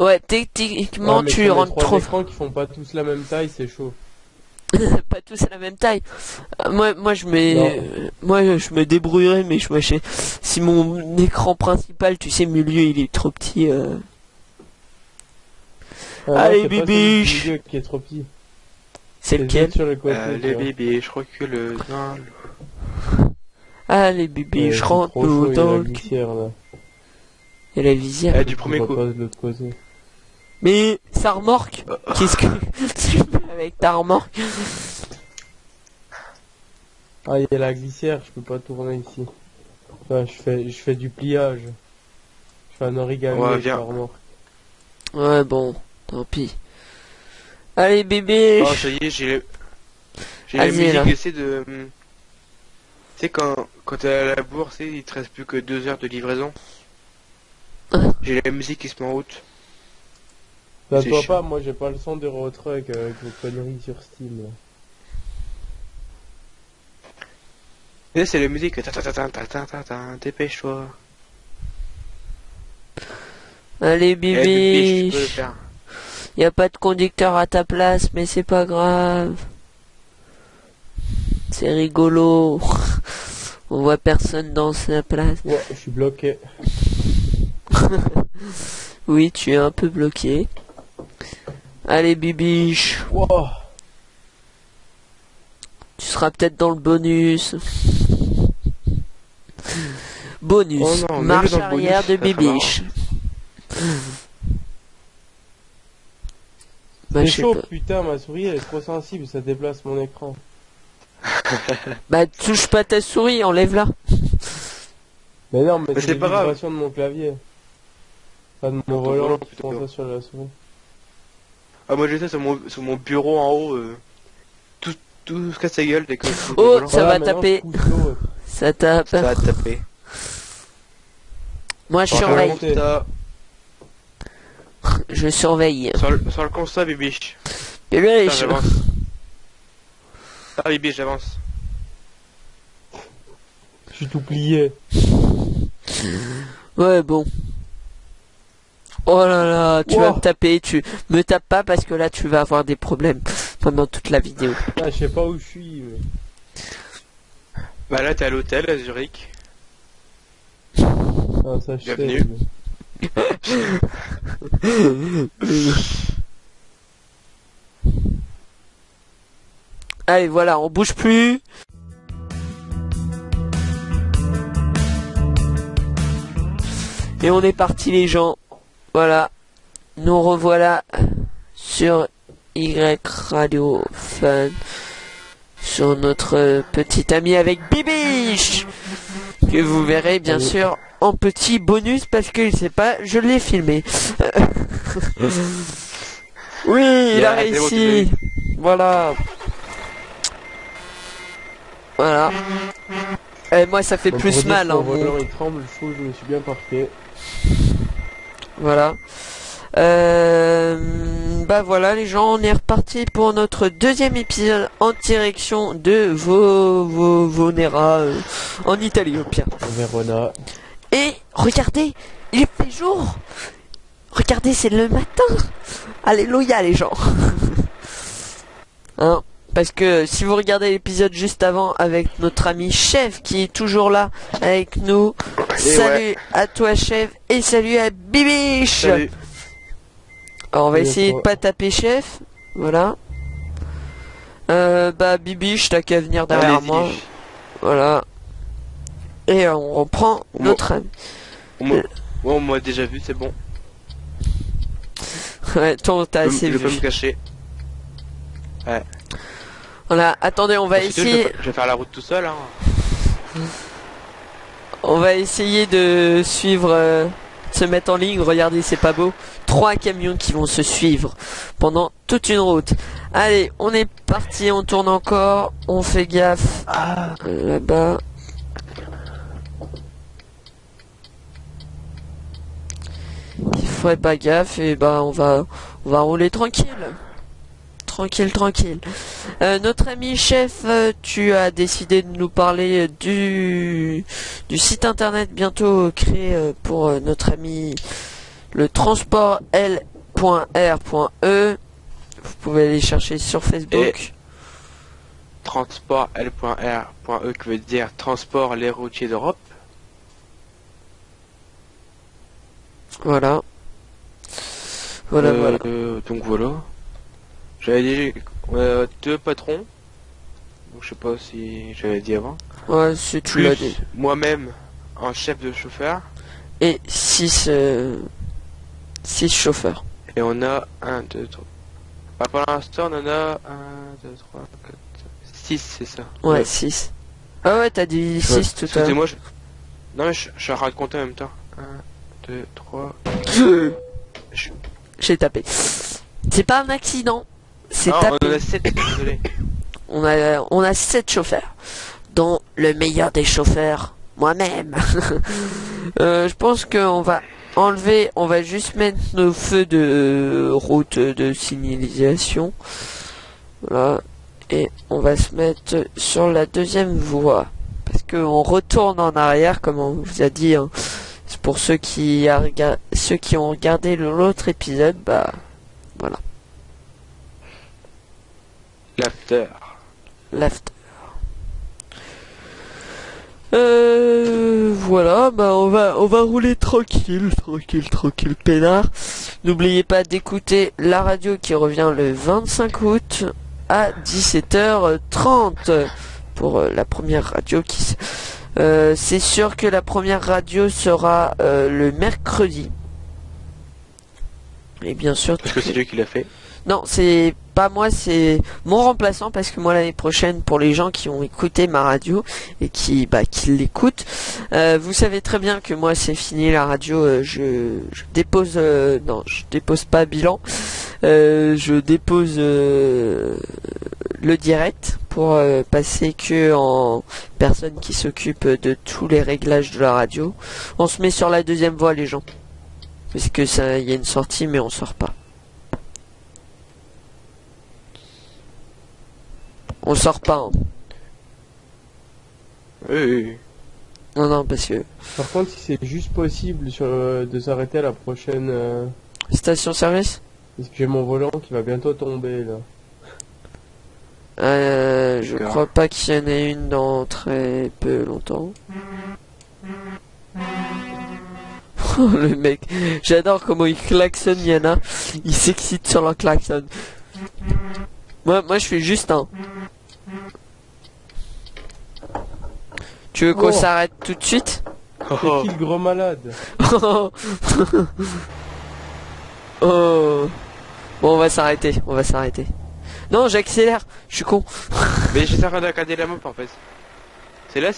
Ouais, techniquement, Ouais, mais tu sur les rentres 3 trop. écrans qui font pas tous la même taille, c'est chaud. Pas tous à la même taille. Moi, Non. moi, je me débrouillerai, mais si mon écran principal, tu sais, milieu, il est trop petit. Ah, Allez, non, c'est pas celui du bibiche. milieu qui est trop petit. C'est C'est lequel? juste sur le côté. tu Les vois. bébés, je recule. Non, Allez, bébé, je C'est rentre trop chaud, il y a dans la le cul. glissière là. Et la visière. du premier Je coup. vois pas de l'autre côté. Mais sa remorque, qu'est-ce que tu fais avec ta remorque? Ah, il y a la glissière, je peux pas tourner ici. Enfin, je fais du pliage. Je fais un origami Ouais, avec viens. la remorque. Ouais, bon, tant pis. Allez, bébé. Oh, ça y est, j'ai la Vas-y, musique, là. essaie de... Tu sais, quand t'es à la bourse, il te reste plus que 2 heures de livraison. J'ai la musique qui se met en route. Bah, C'est toi chiant. pas, moi j'ai pas le son d'Euro Truck avec vos conneries sur Steam. Là. Et là, c'est la musique. Dépêche-toi. Allez, Eh, bébé, je peux le bébé. faire. Y a pas de conducteur à ta place, mais c'est pas grave. C'est rigolo. On voit personne dans sa place. Ouais, je suis bloqué. Oui, tu es un peu bloqué. Allez, bibiche. Wow. Tu seras peut-être dans le bonus. Bonus. Oh non, Marche mets-le dans le bonus, arrière de ça sera bibiche. Bah, C'est je sais chaud, pas. putain, ma souris elle est trop sensible, ça déplace mon écran. Bah, touche pas ta souris, enlève-la. Mais non, mais Mais c'est c'est les pas grave. vibrations de mon clavier. Pas de mon Ton volant volant, qui plutôt. font ça sur la souris. Ah, moi, j'ai ça sur mon bureau en haut. Tout se casse sa gueule dès que... Oh, ça va maintenant, taper. je pousse l'eau. Ça tape. Ça va te taper. Moi, je Par surveille. contre, Constat, Je surveille. sur le constat, bibiche. Bibiche. Putain, j'avance. Ah, bibiche, j'avance. Je suis tout plié. Ouais, bon. Oh là là, tu Wow. vas me taper, tu me tapes pas parce que là tu vas avoir des problèmes pendant toute la vidéo. Ah, je sais pas où je suis. Mais... Bah là, t'es à l'hôtel, à Zurich. Ah, ça, je sais. Bienvenue. Allez, voilà, on bouge plus. Et on est parti les gens. Voilà. Nous revoilà sur Y Radio Fun. Sur notre petit ami avec Bibiche. Que vous verrez bien Oui. sûr en petit bonus parce qu'il sait pas, je l'ai filmé. Oui, il a Yeah, c'est bon, tu l'as réussi. eu. Voilà. Voilà. Et moi ça fait Bon, plus pour dire mal. que Hein, mon mon- volant il tremble, je trouve que je me suis bien parqué. Voilà. Bah voilà les gens, on est reparti pour notre deuxième épisode en direction de Vonera en Italie au pire. Verona. Et regardez, il fait jour. Regardez, c'est le matin. Alléluia les gens. Hein, parce que si vous regardez l'épisode juste avant avec notre ami Chef qui est toujours là avec nous. Salut ouais. à toi Chef et salut à Bibiche. Salut. Alors on va Salut à essayer de toi. pas taper Chef. Voilà. Bah Bibiche, t'as qu'à venir derrière Allez-y. moi. Voilà. Et on reprend notre ami. Ouais, on m'a déjà vu, c'est bon. Ouais, toi t'as assez Je peux me vu. cacher. Voilà, attendez, on va Ensuite, essayer. je vais faire la route tout seul, hein. On va essayer de suivre, se mettre en ligne. Regardez, c'est pas beau. 3 camions qui vont se suivre pendant toute une route. Allez, on est parti, on tourne encore. On fait gaffe. Là-bas. Il ferait pas gaffe et bah on va rouler tranquille. Tranquille. Notre ami Chef, tu as décidé de nous parler du site internet bientôt créé pour notre ami le transport L.R.E. Vous pouvez aller chercher sur Facebook. Transport L.R.E qui veut dire transport les routiers d'Europe. Voilà. Voilà. Donc voilà. J'avais dit deux patrons. Donc je sais pas si j'avais dit avant. Ouais, c'est tu l'as dit. Moi-même, un chef de chauffeur. Et 6 chauffeurs. Et on a 1, 2, 3. Bah, pour l'instant, on en a 1, 2, 3, 4, 6, c'est ça. Ouais, 6. Ah ouais, t'as dit 6 tout à l'heure. Moi, non, mais je suis en train de compter en même temps. 1, 2, 3. J'ai tapé. C'est pas un accident. C'est tapé. On en a 7, désolé. On a 7 chauffeurs. Dont le meilleur des chauffeurs, moi-même. Je pense qu'on va enlever, on va juste mettre nos feux de route de signalisation. Voilà. Et on va se mettre sur la deuxième voie. Parce qu'on retourne en arrière, comme on vous a dit. Hein. C'est pour ceux qui ont regardé l'autre épisode, bah voilà. L'after. Voilà, bah on va rouler tranquille, peinard. N'oubliez pas d'écouter la radio qui revient le 25 août à 17h30 pour la première radio qui c'est sûr que la première radio sera le mercredi. Et bien sûr... Parce que c'est lui qui l'a fait. Non, c'est pas moi, c'est mon remplaçant, parce que moi l'année prochaine, pour les gens qui ont écouté ma radio et qui l'écoutent, vous savez très bien que moi c'est fini la radio, je dépose, non, je dépose pas bilan, je dépose le direct pour passer que en personne qui s'occupe de tous les réglages de la radio. On se met sur la deuxième voie, les gens, parce que ça, il y a une sortie mais on sort pas. On sort pas. Hein. Oui. Non, parce que... Par contre, si c'est juste possible de s'arrêter à la prochaine... Station-service. Parce que j'ai mon volant qui va bientôt tomber, là. Je crois pas qu'il y en ait une dans très peu longtemps. Oh, le mec, j'adore comment il klaxonne, Yana. Il s'excite sur leur klaxon. Moi je fais juste un. Tu veux qu'on s'arrête tout de suite? C'est qui le gros malade? Oh. Bon, on va s'arrêter. Non, j'accélère. Je suis con. Mais j'étais en train de regarder la map en fait. C'est là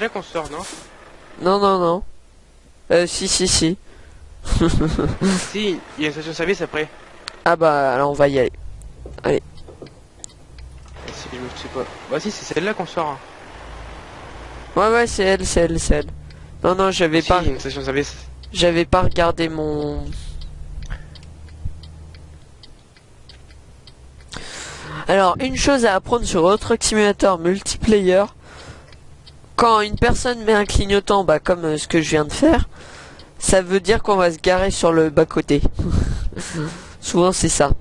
qu'on sort, non? Non. Si. Si, il y a une station-service après. Ah bah, alors on va y aller. Allez. Si je me sais pas. Bah si, c'est celle-là qu'on sort. Hein. Ouais, c'est elle. Non, j'avais Si, pas... il y a une station-service. J'avais pas regardé mon... Alors, une chose à apprendre sur Euro Truck Simulator multiplayer, quand une personne met un clignotant, bah comme ce que je viens de faire, ça veut dire qu'on va se garer sur le bas-côté. Souvent c'est ça.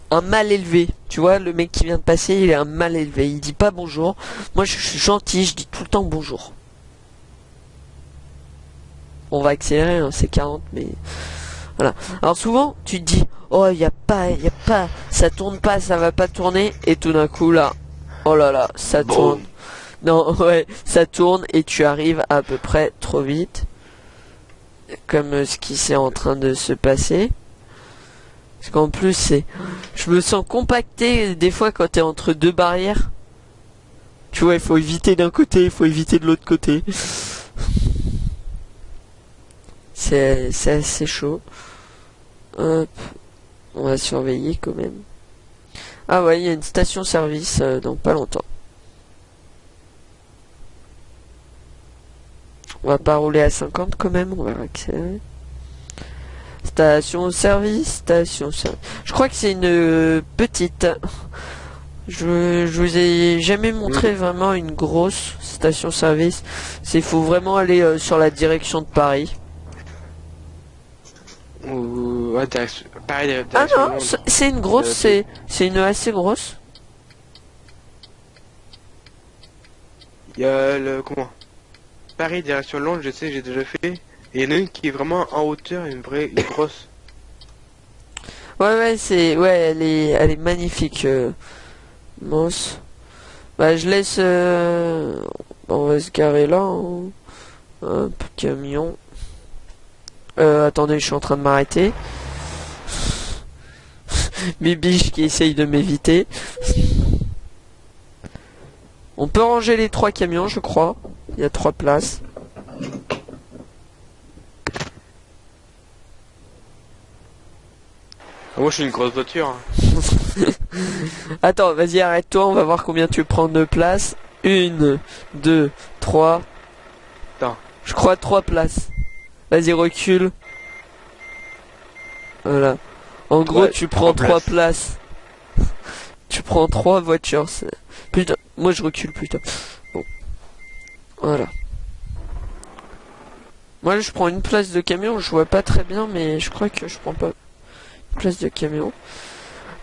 Un mal élevé, tu vois, le mec qui vient de passer, il est un mal élevé, il dit pas bonjour. Moi je suis gentil, je dis tout le temps bonjour. On va accélérer, hein, c'est 40, mais... Voilà. Alors souvent, tu te dis, oh, y a pas, ça tourne pas, ça va pas tourner, et tout d'un coup, là, oh là là, ça tourne. Non, ouais, ça tourne, et tu arrives à peu près trop vite. Comme ce qui s'est en train de se passer. Parce qu'en plus, je me sens compacté, des fois, quand t'es entre deux barrières. Tu vois, il faut éviter d'un côté, il faut éviter de l'autre côté. C'est assez chaud. Hop. On va surveiller quand même. Ah ouais, il y a une station-service dans pas longtemps. On va pas rouler à 50 quand même, on va accélérer. Station-service. Je crois que c'est une petite. Je vous ai jamais montré vraiment une grosse station-service. Il faut vraiment aller sur la direction de Paris. Ou... Ouais, pareil, Ah direction non, Londres. c'est une grosse, c'est une assez grosse. Il y a le... Comment? Paris, direction Londres, je sais, j'ai déjà fait. Et il y en a une qui est vraiment en hauteur, une grosse. Ouais, elle est magnifique, Moss. Bah, je laisse, on va se garer là, hein. Hop, camion. Attendez, je suis en train de m'arrêter. Mes biches qui essayent de m'éviter. On peut ranger les 3 camions, je crois. Il y a 3 places. Ah, moi, je suis une grosse voiture. Hein. Attends, vas-y, arrête-toi, on va voir combien tu prends de place. 1, 2, 3. Attends. Je crois 3 places. Vas-y, recule. Voilà. En gros, Ouais, tu prends 3 3 places. Tu prends 3 voitures. Putain, moi je recule putain. Bon. Voilà. Moi je prends une place de camion, je vois pas très bien, mais je crois que je prends pas une place de camion.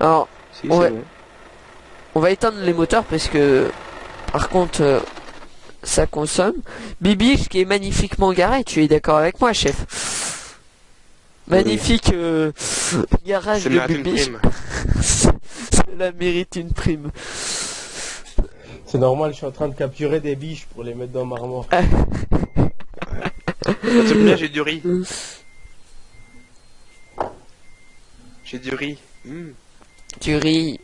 Alors, Si, ouais. c'est bon. on va éteindre les moteurs parce que, par contre, ça consomme. Bibi, qui est magnifiquement garé, tu es d'accord avec moi, chef? Magnifique garage Ça de mérite une Bibi. prime. Cela mérite une prime. C'est normal, je suis en train de capturer des biches pour les mettre dans ma remorque. Ça tombe bien, j'ai du riz. J'ai du riz. Du riz.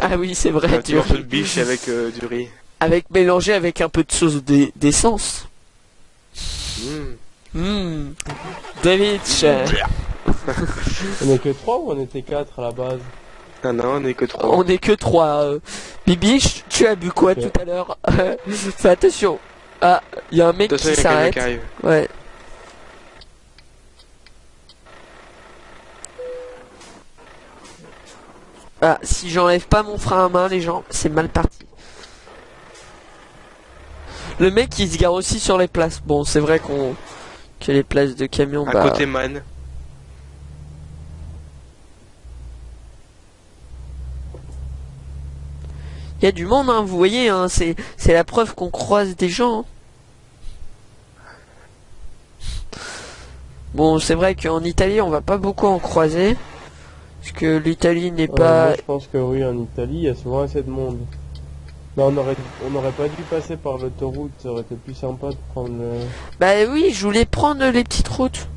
Ah oui, c'est vrai, Un du petit morceau de riz. biche avec du riz. Avec mélangé avec un peu de sauce d'essence. David, On est que 3 ou on était 4 à la base? Non, on est que 3. on est que 3. Bibi, tu as bu quoi Ok. tout à l'heure? Fais attention. Ah, il y a un mec Attention, qui il y a quelqu'un s'arrête. qui arrive. Ouais. Ah, si j'enlève pas mon frein à main, les gens, c'est mal parti. Le mec, il se gare aussi sur les places. Bon, c'est vrai que les places de camion, À bah... côté man. Il y a du monde, hein, vous voyez, hein, c'est la preuve qu'on croise des gens. Hein. Bon, c'est vrai qu'en Italie, on va pas beaucoup en croiser. Parce que l'Italie n'est pas... Moi, je pense que oui, en Italie, il y a souvent assez de monde. Mais on aurait pas dû passer par l'autoroute, ça aurait été plus sympa de prendre le... Bah oui, je voulais prendre les petites routes.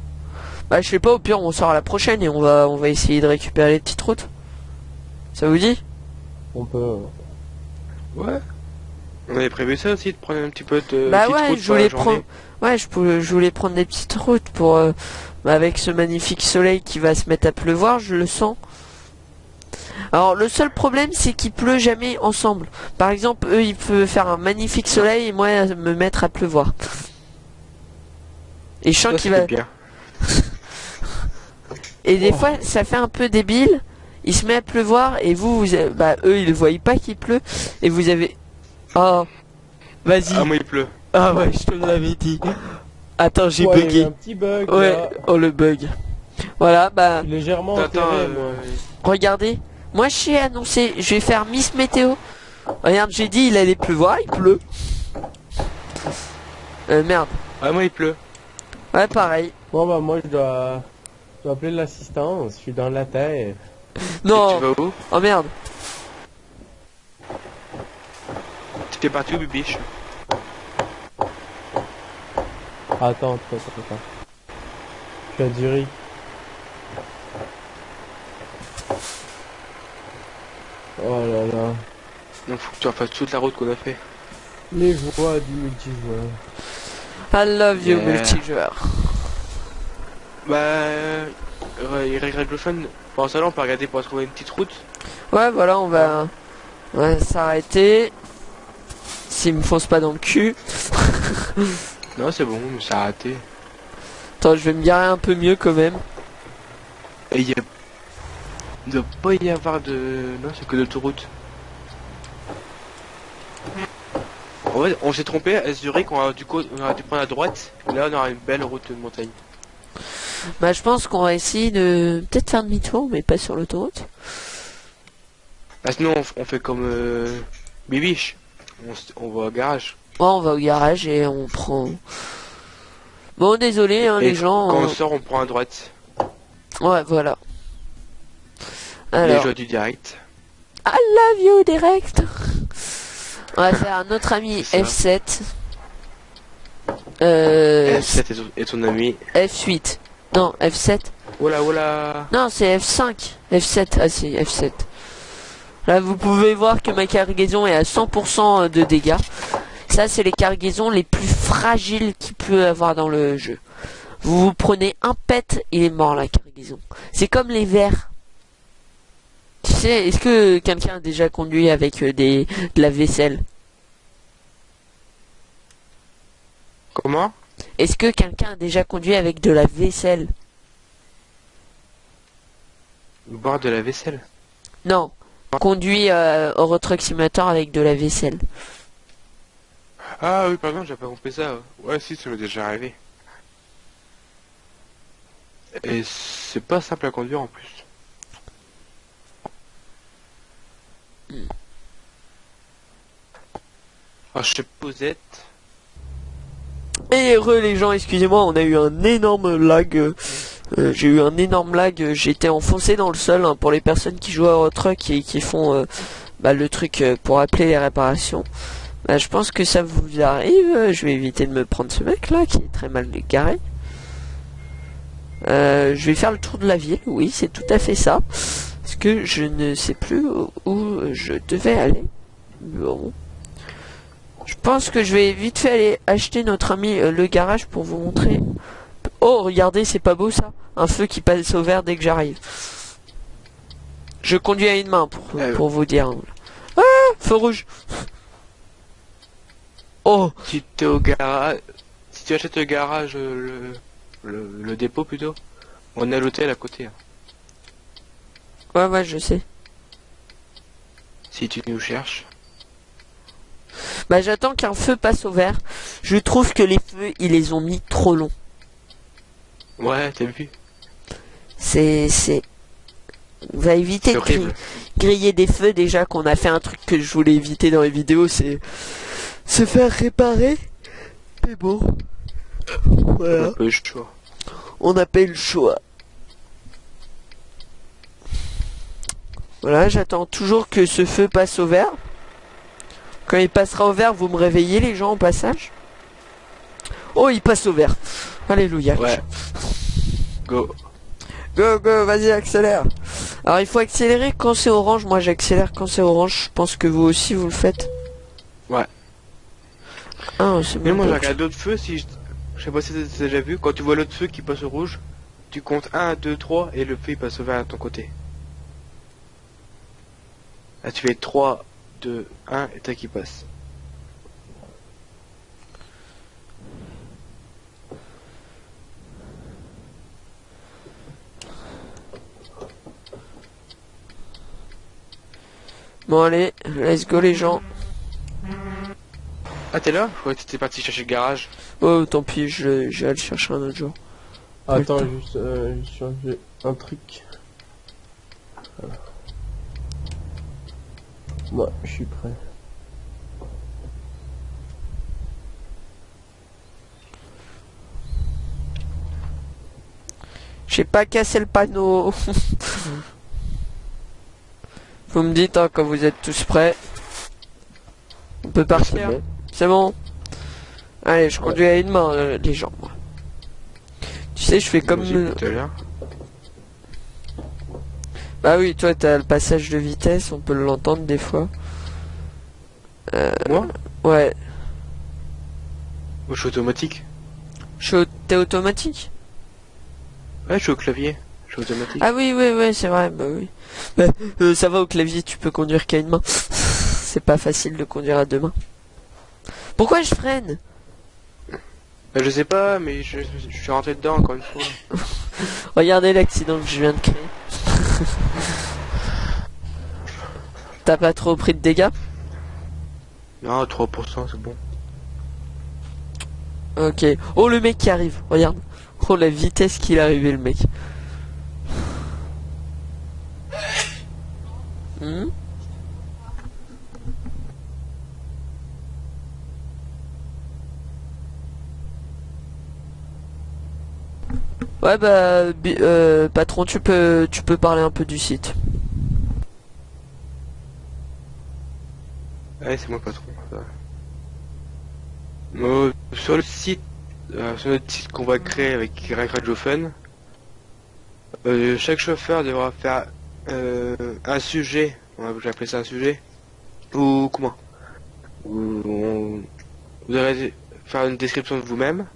Bah je sais pas, au pire on sort à la prochaine et on va essayer de récupérer les petites routes. Ça vous dit? On peut... Ouais. On avait prévu ça aussi, de prendre un petit peu de Bah petite ouais, route je pour la voulais journée. prendre... Ouais, je voulais prendre des petites routes pour... bah, avec ce magnifique soleil qui va se mettre à pleuvoir, je le sens. Alors le seul problème c'est qu'il pleut jamais ensemble. Par exemple, eux ils peuvent faire un magnifique soleil et moi me mettre à pleuvoir. Et je sens Ça, qu'il va... c'était bien. Et des fois ça fait un peu débile. Il se met à pleuvoir et bah eux ils voient pas qu'il pleut et vous avez... Oh, vas-y. Ah, moi il pleut. Ah ouais, je te l'avais dit. Attends, j'ai Ouais, il y bugué. a un petit bug, Ouais, là. oh le bug. Voilà, bah, Je suis légèrement Attends, enterré, moi. regardez. Moi, j'ai annoncé, je vais faire Miss Météo. Regarde, j'ai dit, il allait pleuvoir, il pleut. Merde. Ah, moi il pleut. Ouais, pareil. Bon, bah, moi, je dois appeler l'assistance, je suis dans la terre. Tu Non. vas où? Oh merde. Tu fais partie où, Bibiche? Attends. Je suis à Zurich. Oh là là. Donc faut que tu refasses toute la route qu'on a fait. Les joies du multijoueur. I love you, Yeah. multijoueur. Bah, il règle le fun. Pendant ça, là, on peut regarder pour trouver une petite route. Ouais, voilà, on va s'arrêter. S'il me fonce pas dans le cul. Non, c'est bon, ça a raté. Attends, je vais me garer un peu mieux quand même. Et il ne doit pas y avoir de... Non, c'est que de l'autoroute. En fait, on s'est trompé à Zurich, on a dû prendre à droite. Et là, on aura une belle route de montagne. Bah, je pense qu'on va essayer de peut-être faire demi-tour, mais pas sur l'autoroute. Ah, sinon, on fait comme Bibiche. On va au garage. Ouais, on va au garage et on prend... Bon, désolé, hein, Et les gens... quand on sort, on prend à droite. Ouais, voilà. Les Alors, joies du direct. I love you, direct. On va faire notre ami C'est ça. F7. Euh... F7 et ton ami. F8. Non, F7. Oula, oula. Non, c'est F5. F7. Ah, si, F7. Là, vous pouvez voir que ma cargaison est à 100% de dégâts. Ça, c'est les cargaisons les plus fragiles qu'il peut avoir dans le jeu. Vous prenez un pet, il est mort la cargaison. C'est comme les vers. Tu sais, est-ce que quelqu'un a déjà conduit avec de la vaisselle? Comment? Est-ce que quelqu'un a déjà conduit avec de la vaisselle? Boire de la vaisselle. Non. Conduit Euro Truck Simulator avec de la vaisselle. Ah oui, pardon, j'ai pas compris ça. Ouais, si, ça m'est déjà arrivé. Et c'est pas simple à conduire en plus. Ah, je sais pas où vous êtes. Et heureux les gens, excusez-moi, on a eu un énorme lag. J'ai eu un énorme lag. J'étais enfoncé dans le sol, hein, pour les personnes qui jouent à Euro Truck et qui font le truc pour appeler les réparations. Bah, je pense que ça vous arrive. Je vais éviter de me prendre ce mec là qui est très mal garé. Je vais faire le tour de la ville. Oui, c'est tout à fait ça. Parce que je ne sais plus où je devais aller. Bon. Je pense que je vais vite fait aller acheter notre ami le garage pour vous montrer. Oh, regardez, c'est pas beau ça. Un feu qui passe au vert dès que j'arrive. Je conduis à une main pour vous dire. Ah, feu rouge. Oh, Si t'es au garage, si tu achètes le garage, le dépôt plutôt, on a l'hôtel à côté. Hein. ouais, je sais. Si tu nous cherches. Bah, j'attends qu'un feu passe au vert. Je trouve que les feux, ils les ont mis trop longs. Ouais, t'as vu? C'est... On va éviter C'est de horrible. griller des feux déjà qu'on a fait un truc que je voulais éviter dans les vidéos, c'est se faire réparer. Mais bon. Voilà. Un peu chaud. On appelle le choix. Voilà, j'attends toujours que ce feu passe au vert. Quand il passera au vert, vous me réveillez les gens au passage. Oh, il passe au vert. Alléluia. Ouais. Go. Go, go, vas-y, accélère. Alors, il faut accélérer quand c'est orange. Moi, j'accélère quand c'est orange. Je pense que vous aussi, vous le faites. Ouais. Ah, c'est Mais bon. moi, je regarde d'autres feux si je sais pas si t'as déjà vu. Quand tu vois l'autre feu qui passe au rouge, tu comptes 1, 2, 3 et le feu il passe au vert à ton côté. Là, tu fais 3, 2, 1 et t'as qui passe. Bon, allez, let's go, les gens. Ah, t'es là? Je croyais que t'étais parti chercher le garage. Oh, tant pis, je vais le chercher un autre jour. Attends, juste changer un truc. Voilà. Moi, je suis prêt. J'ai pas cassé le panneau. Vous me dites, hein, quand vous êtes tous prêts. On peut partir. Bon. C'est bon. Allez, je conduis à une main, les gens. Moi. Tu sais, je fais comme... Tout à l'heure. Bah oui, toi, t'as le passage de vitesse, on peut l'entendre des fois. Moi? Ouais. Moi, je suis automatique. T'es automatique? Ouais, je suis au clavier. Je suis automatique. Ah oui, c'est vrai, bah oui. Bah, ça va, au clavier, tu peux conduire qu'à une main. C'est pas facile de conduire à deux mains. Pourquoi je freine? Bah, je sais pas, mais je suis rentré dedans encore une fois. Regardez l'accident que je viens de créer. T'as pas trop pris de dégâts? Non, 3%, c'est bon. Ok. Oh, le mec qui arrive, regarde. trop la vitesse qu'il est arrivé, le mec. Hmm. Ouais bah patron, tu peux parler un peu du site. Ouais, c'est moi le patron. Ça. Sur le site, sur notre site qu'on va créer avec Y Radio Fun, chaque chauffeur devra faire un sujet, on va appeler ça un sujet, ou comment vous devrez faire une description de vous-même,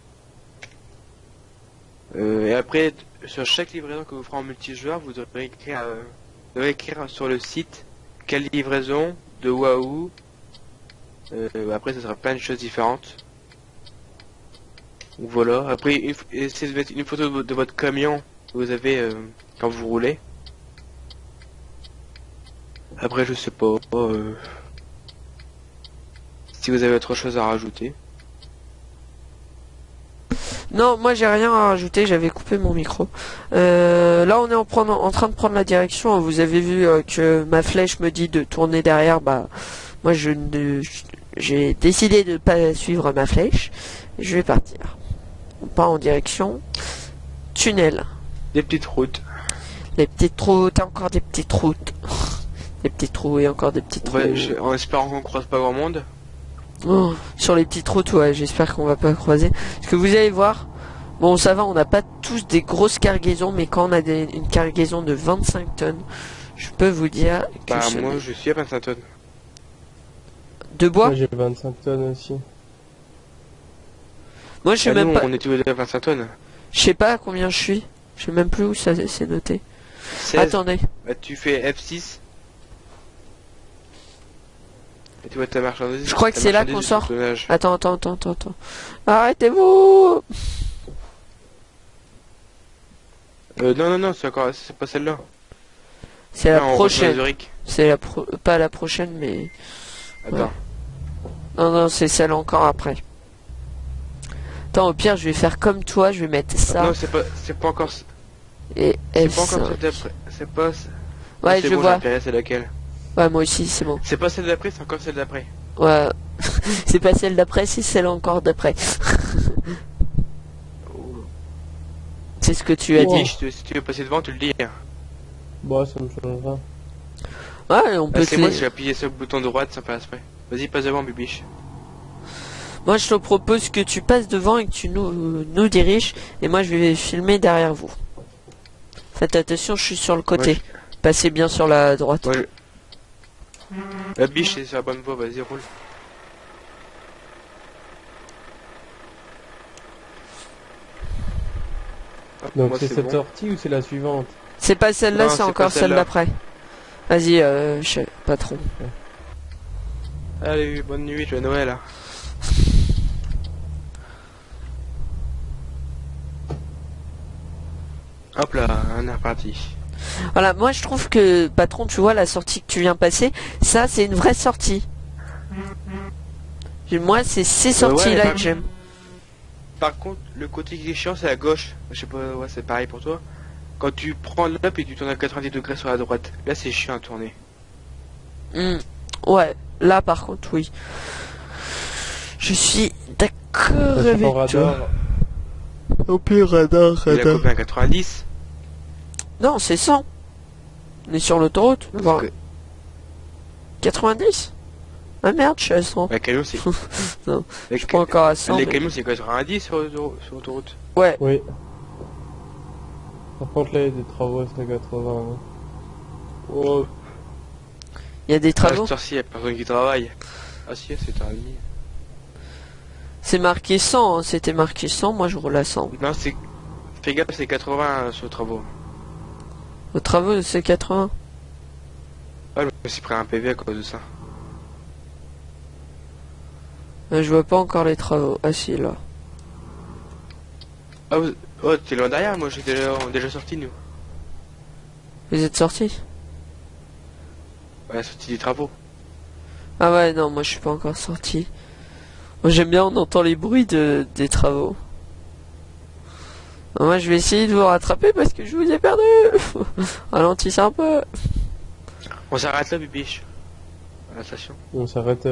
et après, sur chaque livraison que vous ferez en multijoueur, vous devrez écrire sur le site quelle livraison, de où à où. Après, ça sera plein de choses différentes. Donc voilà. Après, essayez de mettre une photo de votre camion que vous avez quand vous roulez. Après, je sais pas si vous avez autre chose à rajouter. Non, moi j'ai rien à rajouter, j'avais coupé mon micro. Là on est en train de prendre la direction. Vous avez vu que ma flèche me dit de tourner derrière. Bah moi j'ai décidé de pas suivre ma flèche. Je vais partir. On part en direction tunnel. Des petites routes. Les petites routes, encore des petites routes. Des petits trous et encore des petites routes. Ouais, en espérant qu'on croise pas grand monde. Oh, sur les petites routes, ouais, j'espère qu'on va pas croiser. Parce que vous allez voir, bon ça va, on n'a pas tous des grosses cargaisons, mais quand on a une cargaison de 25 tonnes, je peux vous dire que Bah moi je suis à 25 tonnes. De bois. Moi j'ai 25 tonnes aussi. Moi je sais Ah, même nous, pas. on est tous les deux à 25 tonnes. Je sais pas à combien je suis. Je sais même plus où ça c'est noté. 16. Attendez. Bah, tu fais F6. Et tu vois ta marchandise. Je crois que ta c'est là marchandise qu'on du sort. tonnage. Attends. Arrêtez-vous. Non, c'est pas celle-là. C'est la Non, on rejoint prochaine. Zurich. C'est pas la prochaine, mais Attends. ouais. Non, c'est celle encore après. Attends, au pire, je vais faire comme toi, je vais mettre ça Non, c'est pas encore. et C'est F. pas encore celle d'après. C'est pas. Ouais, c'est je bon, vois. j'ai repéré, c'est laquelle. Ouais, moi aussi, c'est bon. C'est pas celle d'après, c'est encore celle d'après. Ouais. C'est pas celle d'après, c'est celle encore d'après. C'est ce que tu as Oh. dit. Si tu veux passer devant, tu le dis. Bah ça me changera. Ouais, on peut C'est te moi, les- si j'ai appuyé sur le bouton droite, ça passe après. Vas-y, passe devant, Bibiche. Moi, je te propose que tu passes devant et que tu nous diriges. Et moi, je vais filmer derrière vous. Faites attention, je suis sur le côté. Passez bien sur la droite. Ouais. La biche, c'est sur la bonne voie, vas-y, roule. Donc Moi, c'est cette bon. ortie ou c'est la suivante? C'est pas celle-là, Non, c'est c'est encore pas celle celle-là. d'après. Vas-y, patron. Allez, bonne nuit, joyeux Noël. Hop là, on est reparti. Voilà, moi je trouve que, patron, tu vois, la sortie que tu viens passer, ça c'est une vraie sortie. Moi, c'est ces sorties-là ouais, que j'aime. Par contre, le côté qui est chiant, c'est à gauche. Je sais pas, ouais, c'est pareil pour toi. Quand tu prends l'up et tu tournes à 90 degrés sur la droite, là c'est chiant à tourner. Ouais, là par contre, oui. Je suis d'accord Parce avec qu'en toi. radar, Au pire, radar, Il a combien 90. Non, c'est 100. On est sur l'autoroute. Non, Bon, c'est que- 90. Ah merde, je suis à 100. La camion c'est. Non, Les je suis pas encore à 100. Les mais- camions c'est 90 sur l'autoroute. Ouais, oui. Par contre là il y a des travaux à 180. Hein. Oh, il y a des travaux. cette heure-ci, y a personne qui travaille. Ah si, c'est un demi. C'est marqué 100, hein. C'était marqué 100, moi je roule à 100. Non, c'est. Fais gaffe, c'est 80 sur les travaux. Aux travaux, c'est 80. Ah, je me suis pris un PV à cause de ça. Je vois pas encore les travaux. Ah si, là. Ah, oh, t'es loin derrière, moi j'étais déjà sorti, nous. Vous êtes sortis? Ouais, sorti des travaux. Ah ouais, non, moi je suis pas encore sorti. Moi j'aime bien, on entend les bruits des travaux. Moi, je vais essayer de vous rattraper parce que je vous ai perdu. Ralentissez un peu. On s'arrête là, Bibiche. À la station. On s'arrête...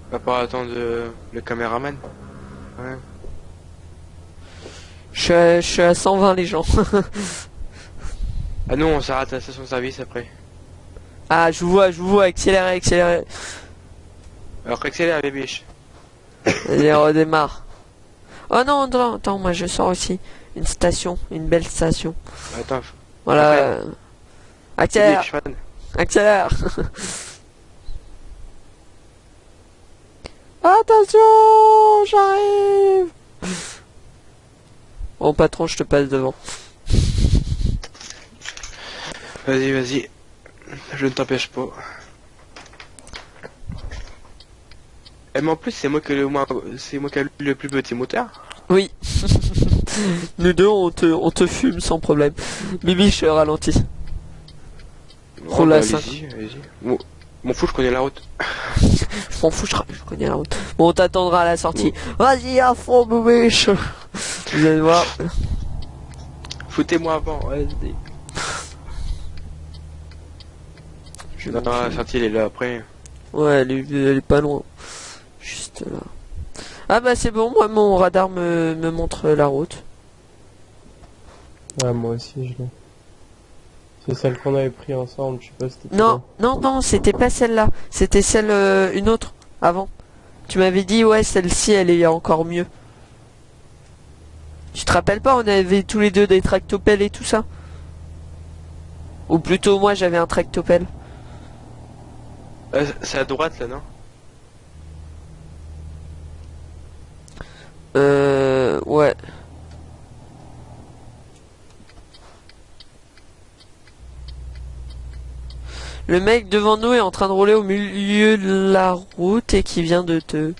Pas pour attendre le caméraman. Ouais. Je suis à 120 les gens. Ah non, on s'arrête à la station de service après. Ah, je vous vois, accélérez, accélérez. Alors qu'accélère, Bibiche. Allez, redémarre. Oh non, attends, moi je sors aussi. Une station, une belle station. Attends. Voilà. Accélère, Bibiche, fan. accélère. Attention, j'arrive. Bon patron, je te passe devant. Vas-y, vas-y. Je ne t'empêche pas. Eh, mais en plus, c'est moi qui ai le plus petit moteur. Oui. Nous deux, on te fume sans problème. Bibi, je ralentis. Roule à 5. Allez-y, allez-y. M'en fous, je connais la route. Je m'en fous, je connais la route. Bon, on t'attendra à la sortie. Vas-y, à fond, Bibi. Vous allez voir. Foutez-moi avant, vas-y. Non, la sortie, elle est là après. Ouais, elle est pas loin. Juste là. Ah bah c'est bon, moi mon radar me montre la route. Ah, moi aussi, je l'ai. C'est celle qu'on avait pris ensemble, je sais pas si c'était... Non, c'était pas celle-là. C'était celle, une autre, avant. Tu m'avais dit, ouais, celle-ci, elle est encore mieux. Tu te rappelles pas, on avait tous les deux des tractopelles et tout ça? Ou plutôt, moi, j'avais un tractopelle. C'est à droite, là, non? Ouais. Le mec devant nous est en train de rouler au milieu de la route et qui vient de te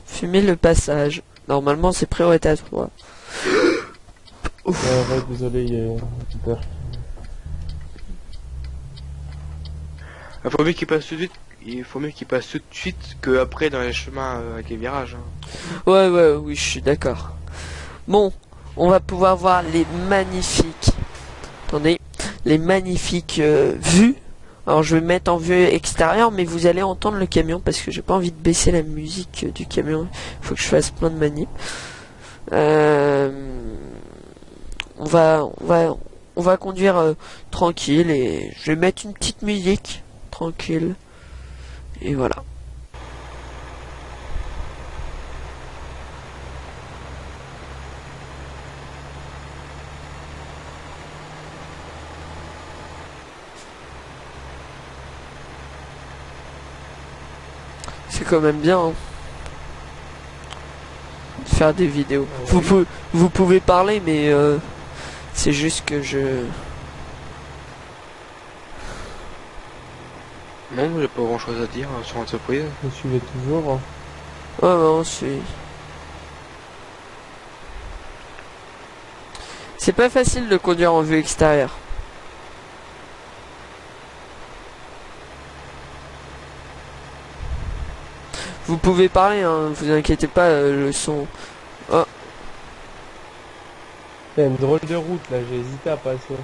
fumer le passage. Normalement, c'est priorité à toi. Ouais, désolé, il est... Faut mieux qu'il passe tout de suite. Il faut mieux qu'il passe tout de suite que après dans les chemins avec les virages. Hein. Ouais, oui, je suis d'accord. Bon, on va pouvoir voir les magnifiques... Attendez. Les magnifiques vues. Alors je vais mettre en vue extérieure, mais vous allez entendre le camion parce que j'ai pas envie de baisser la musique du camion. Il faut que je fasse plein de manips. On va conduire tranquille et je vais mettre une petite musique tranquille. Et voilà. C'est quand même bien hein, de faire des vidéos. Vous pouvez parler, mais c'est juste que je... Non, j'ai pas grand chose à dire sur l'entreprise. Vous suivez toujours. Ouais, on suit. C'est pas facile de conduire en vue extérieure. Vous pouvez parler, hein, vous inquiétez pas, le son... Oh. Il y a une drôle de route là, j'ai hésité à passer.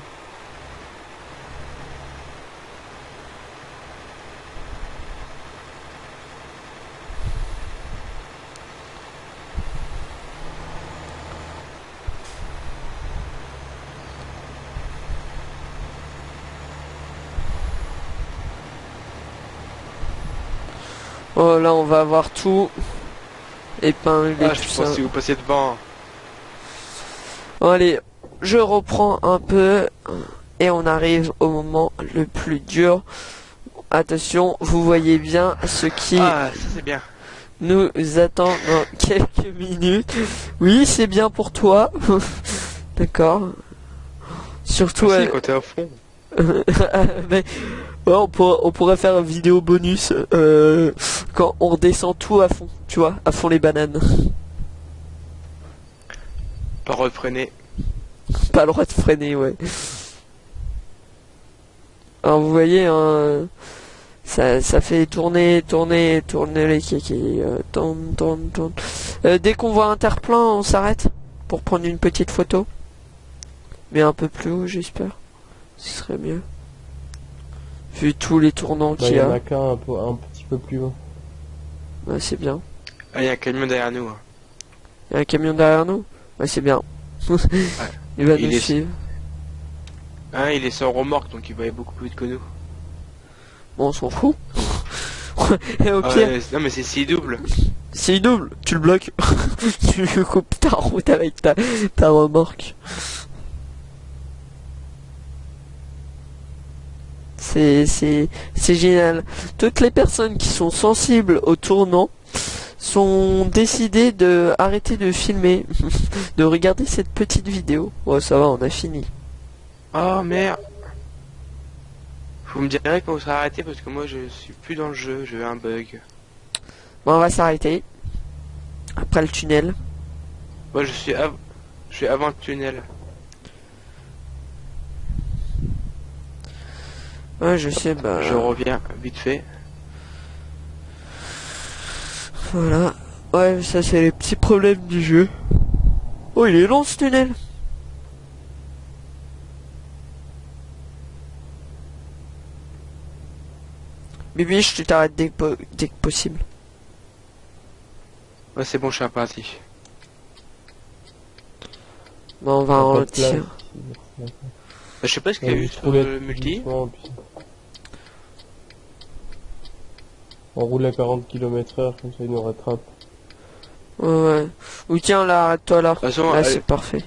Oh là on va avoir tout épinglé, Ah, tout je ça. pense que vous passez devant. Bon, allez, je reprends un peu et on arrive au moment le plus dur. Attention, vous voyez bien ce qui Ah, ça c'est bien. nous attend dans quelques minutes. Oui, c'est bien pour toi. D'accord. Surtout Merci quand t'es à fond. mais ouais, on pourrait faire une vidéo bonus quand on redescend tout à fond, tu vois, à fond les bananes. Parole freinée. Pas le droit de freiner, ouais. Alors vous voyez, hein, ça fait tourner les kékés. Tourne. Dès qu'on voit un terre-plein, on s'arrête. pour prendre une petite photo. Mais un peu plus haut, j'espère. Ce serait mieux. Vu tous les tournants Bah, qu'il il y y en a. a qu'un un petit peu plus haut. Ouais, c'est bien. Ah, il y a un camion derrière nous. Hein. Il y a un camion derrière nous. Ouais, c'est bien. Il va Il nous est- suivre. Hein, il est sans remorque, donc il va aller beaucoup plus vite que nous. Bon, on s'en fout. Et au Ah pire, ouais, non mais c'est si double. s'il double, tu le bloques. Tu lui coupes ta route avec ta remorque. C'est génial. Toutes les personnes qui sont sensibles au tournant sont décidées de arrêter de filmer, de regarder cette petite vidéo. Ouais, ça va, on a fini. Oh merde. Vous me direz quand vous serez arrêté parce que moi je suis plus dans le jeu, j'ai eu un bug. Bon, on va s'arrêter. Après le tunnel. Moi je suis avant le tunnel. Ouais, je sais, bah... Je reviens vite fait. Voilà. Ouais, ça c'est les petits problèmes du jeu. Oh, il est long ce tunnel. Bibiche, tu t'arrêtes dès que possible. Ouais c'est bon, je suis reparti. Bon, on va Il y a en pas de place. retirer. Je sais pas ce qu'il y a eu sur le multi. On roule à 40 km/h, comme ça il nous rattrape. Ouais, ouais. Ou tiens, là, arrête-toi là. De toute façon, Là, allez- c'est parfait.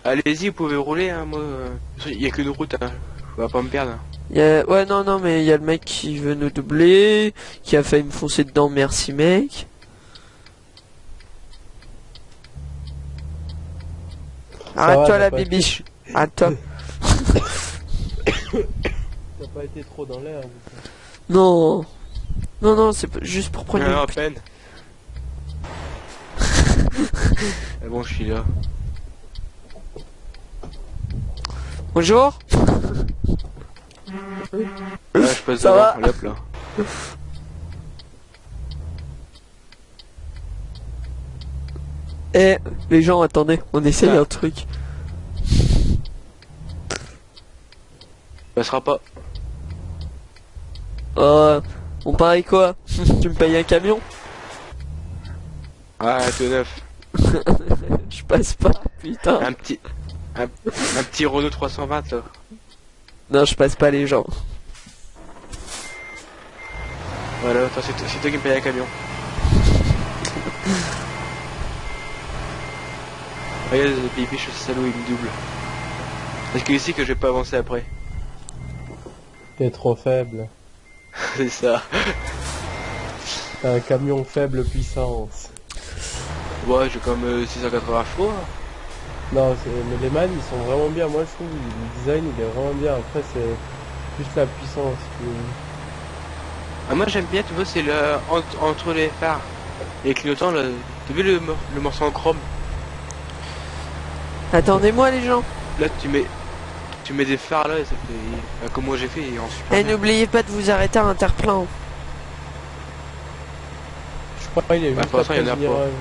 Allez-y, vous pouvez rouler, hein, moi. Il y a qu'une route, hein. On va pas me perdre. Ouais, non, mais il y a le mec qui veut nous doubler, qui a failli me foncer dedans, merci mec. Arrête-toi t'as la pas bibiche. Arrête-toi. T'as pas été trop dans l'air. Non. Non, c'est juste pour prendre Non, une... à peine. Ah bon, je suis là. Bonjour. Là, je passe Ça devant. va Hop là. Eh, les gens, attendez, on essaye Ah. un truc. Passera pas. On parie quoi? Tu me payes un camion? Ah, tout neuf. Je passe pas, putain. Un petit Renault 320 là. Non, je passe pas les gens. Voilà, attends, c'est toi qui me paye un camion. Regarde, le bibiche, ce salaud, il me double. Parce que ici que je vais pas avancer après. T'es trop faible. C'est ça. T'as un camion faible puissance. Ouais, j'ai comme 680 chevaux. Non, mais les man ils sont vraiment bien. Moi je trouve le design il est vraiment bien. Après c'est juste la puissance. Ah, moi j'aime bien, tu vois, c'est le entre les phares et les clignotants là. T'as vu le morceau en chrome? Attendez-moi les gens. Là tu mets des phares là et ça fait. Comme moi j'ai fait et en super. Et bien. n'oubliez pas de vous arrêter à Interplan. Je crois qu'il est Bah, juste pour l'instant, après il y en a le pas. virage.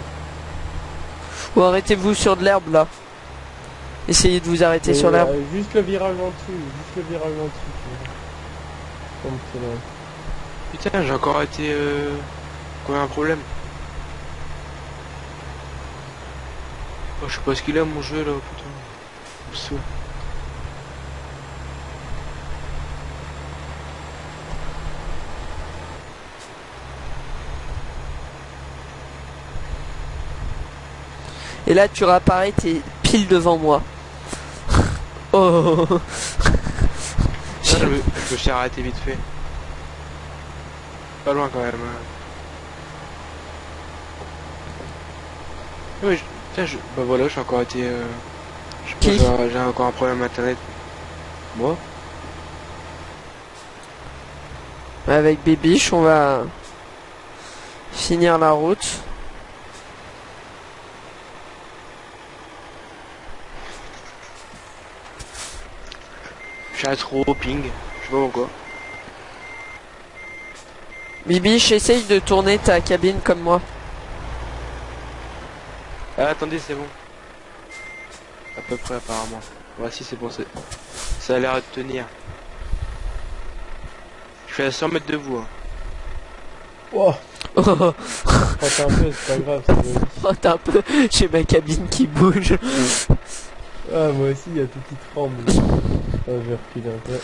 Ou arrêtez-vous sur de l'herbe là. Essayez de vous arrêter sur l'herbe. Juste le virage en dessous. Juste le virage en dessous. Comme c'est là. Putain, j'ai encore été. Quoi, un problème? Oh, je sais pas ce qu'il a mon jeu là, putain. Il me saoule. Et là tu réapparais, t'es pile devant moi. Oh. Je me suis arrêté vite fait. Pas loin quand même. Hein. Ouais, bah voilà, j'ai encore été. Je Qui pense que j'ai encore un problème internet. Moi? Avec Bibiche, on va finir la route. J'ai un trop ping. Je sais pas pourquoi. Bibiche, essaye de tourner ta cabine comme moi. Ah, attendez, c'est bon. À peu près apparemment. Voici c'est bon, ça a l'air de tenir. Je suis à 100 mètres de vous. Hein. Oh, Oh, frotte un peu, c'est pas grave, c'est joli. frotte un peu, j'ai ma cabine qui bouge. Ah, moi aussi, il y a tout qui tremble. Ah, je vais reculer un peu.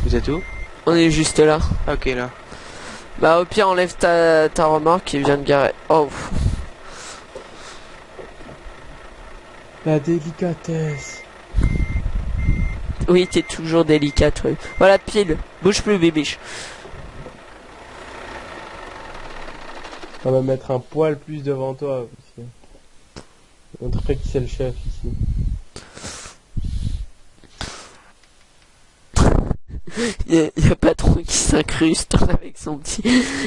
Vous êtes où? On est juste là. Ah, ok, là. Bah au pire enlève ta remorque et viens de garer. Oh. La délicatesse. Oui, t'es toujours délicate. Ouais. Voilà, pile. Bouge plus, bibiche. On va mettre un poil plus devant toi. Parce que... montrer qui c'est le chef ici. Il y a patron qui s'incruste avec son petit.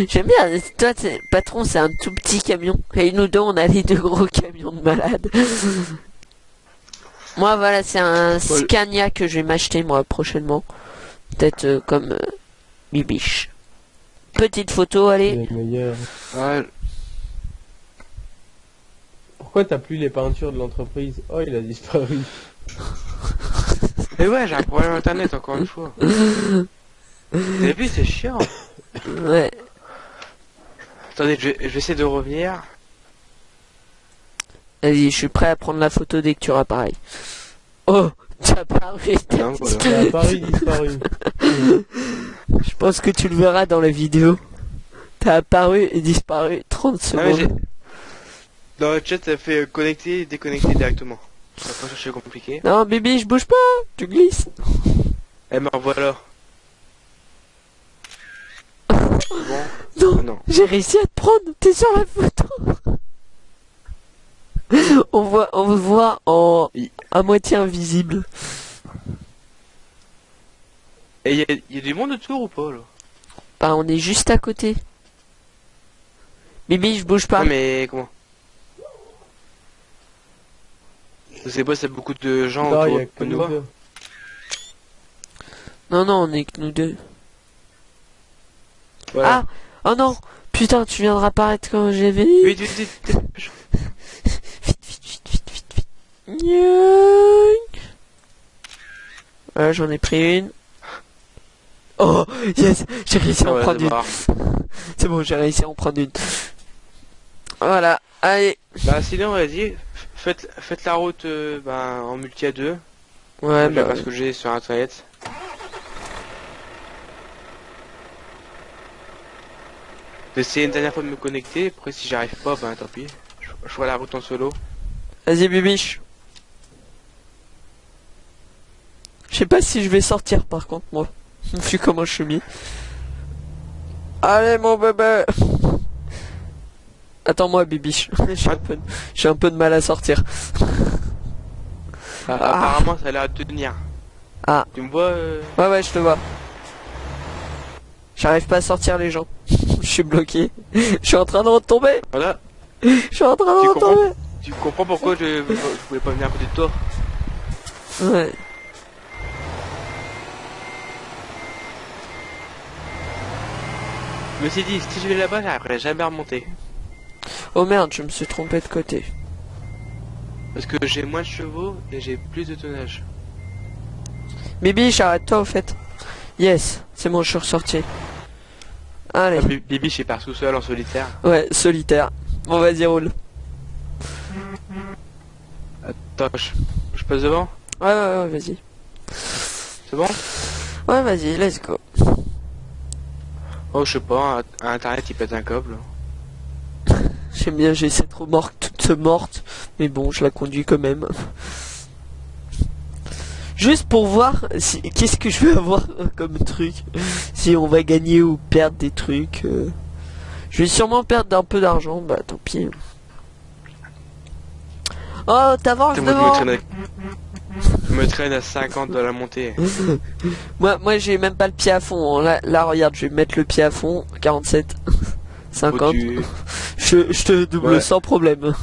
J'aime bien. Toi, patron, c'est un tout petit camion. Et nous deux, on a les deux gros camions de malade. Moi, voilà, c'est un Scania que je vais m'acheter moi prochainement. Peut-être comme Bibiche. Petite photo, allez. C'est le meilleur. Ouais, Pourquoi t'as plus les peintures de l'entreprise? Oh, il a disparu. et ouais, j'ai un problème internet encore une fois. Vous avez vu, c'est chiant. Ouais. Attendez, je vais essayer de revenir. Vas-y, je suis prêt à prendre la photo dès que tu auras pareil. Oh, tu as paru. Non, voilà. Il a apparu, disparu. Je pense que tu le verras dans la vidéo. T'as apparu et disparu 30 Non, mais secondes. dans le chat, ça fait connecter et déconnecter directement. Après, ça c'est compliqué. Non, Bibi, je bouge pas. Tu glisses. Eh ben voilà. C'est bon. Non, Non. j'ai réussi à te prendre. T'es sur la photo. On vous voit en à moitié invisible. Et il y a du monde autour ou pas là? Bah, on est juste à côté. Bibi, je bouge pas. Non mais comment? Je sais pas, c'est beaucoup de gens Non, il autour y a que de nous nous. deux. Non, non, on est que nous deux. Voilà. Ah, oh non. Putain, tu viendras apparaître quand j'ai vu. Vite, vite, vite, vite. Vite. Gnoing. Voilà, j'en ai pris une. Oh, yes, j'ai réussi à en Ouais, prendre c'est une. marrant. C'est bon, j'ai réussi à en prendre une. Voilà, allez. Bah sinon, vas-y, faites la route en multi à deux. Ouais, Déjà bah, parce que j'ai sur internet. J'essaie une dernière fois de me connecter, après si j'arrive pas, ben tant pis. Je ferai la route en solo. vas-y, Bibiche. Je sais pas si je vais sortir par contre, moi. Vu comment je suis mis. Allez, mon bébé. Attends-moi, Bibiche. J'ai un peu de mal à sortir. Apparemment, ça a l'air de tenir. Ah. Tu me vois Ouais, je te vois. J'arrive pas à sortir les gens. Je suis bloqué. Je suis en train de retomber. Voilà. Je suis en train de Tu retomber. Tu comprends pourquoi je voulais pas venir à côté de toi? Ouais. Je me suis dit, si je vais là-bas, j'arriverai jamais à remonter. Oh merde, je me suis trompé de côté. Parce que j'ai moins de chevaux et j'ai plus de tonnage. Bibi, arrête-toi au fait. Yes, c'est bon, je suis ressorti. Allez. Ah, Bibi, je pars tout seul en solitaire. Ouais, solitaire. Bon, vas-y, roule. Attends, je passe devant? Ouais, vas-y. C'est bon? Ouais, vas-y, let's go. Oh, je sais pas, à internet il pète un câble. J'aime bien, j'ai cette remorque toute morte. Mais bon, je la conduis quand même. Juste pour voir si, qu'est-ce que je vais avoir comme truc. Si on va gagner ou perdre des trucs. Je vais sûrement perdre un peu d'argent. Bah tant pis. Oh, t'avances devant. Je me traîne à 50 dans la montée. Moi j'ai même pas le pied à fond. Là, regarde, je vais mettre le pied à fond. 47. 50. Je te double sans problème.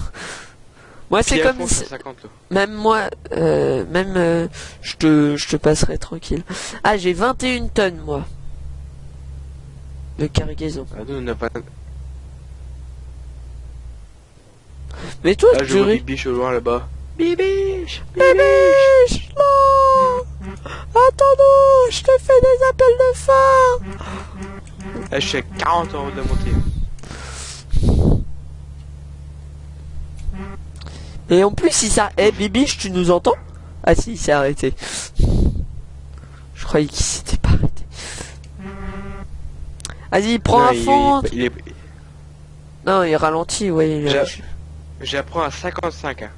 Moi c'est comme si... 50, même moi je te passerai tranquille. Ah, j'ai 21 tonnes moi de cargaison. Ah, nous, on n'a pas... Mais toi, Là, je vois ris. Bibiche au loin là-bas. Bibiche. Bibiche, non. Attends-nous, je te fais des appels de phare. Là, je suis à 40 euros de la montée. Et en plus, si ça... Eh, Bibiche, tu nous entends? Ah si, il s'est arrêté. Je croyais qu'il s'était pas arrêté. Vas-y, prends Non, un fond. il est... Non, il ralentit, ouais. J'apprends à 55. Hein.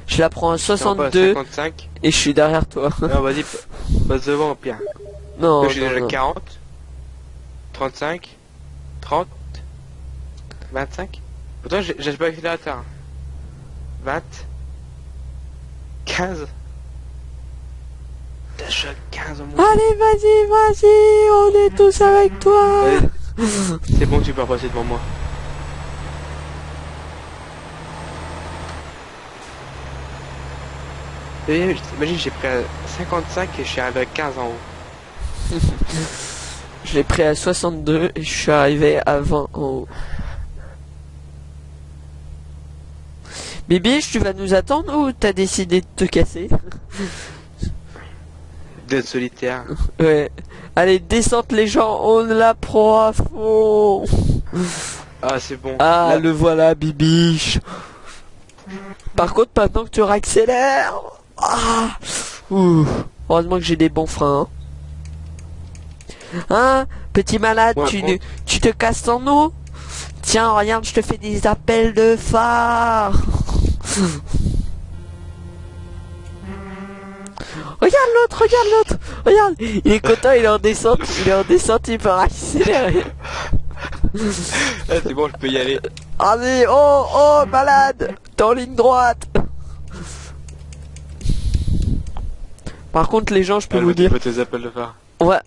Je la prends à Non, pas à 62 55. et je suis derrière toi. Non, vas-y, passe devant au pire. Non, Là, je suis non, déjà non. 40, 35, 30, 25. Pourtant, j'ai pas accélérateur. 20, 15. Je suis à 15 au moins. Allez, vas-y, on est tous avec toi. Allez. C'est bon, tu peux repasser devant moi. Imagine, j'ai pris à 55 et je suis arrivé à 15 en haut. Je l'ai pris à 62 et je suis arrivé à 20 en haut. Bibiche, tu vas nous attendre ou t'as décidé de te casser? D'être solitaire. Ouais. Allez, descente les gens, on la prend à fond. Ah, c'est bon. Ah, Là, le voilà, Bibiche. Par contre, maintenant que tu réaccélères. Ah, ouh. Heureusement que j'ai des bons freins. Hein, petit malade, Ouais, bon. tu te casses en eau. Tiens, regarde, je te fais des appels de phare. Regarde l'autre. Regarde, il est content, il est en descente, il peut accélérer. Ah, c'est bon, je peux y aller. Allez, oh, malade, t'es en ligne droite. Par contre, les gens, je peux Ah, vous dire, tes appels de phare. ouais,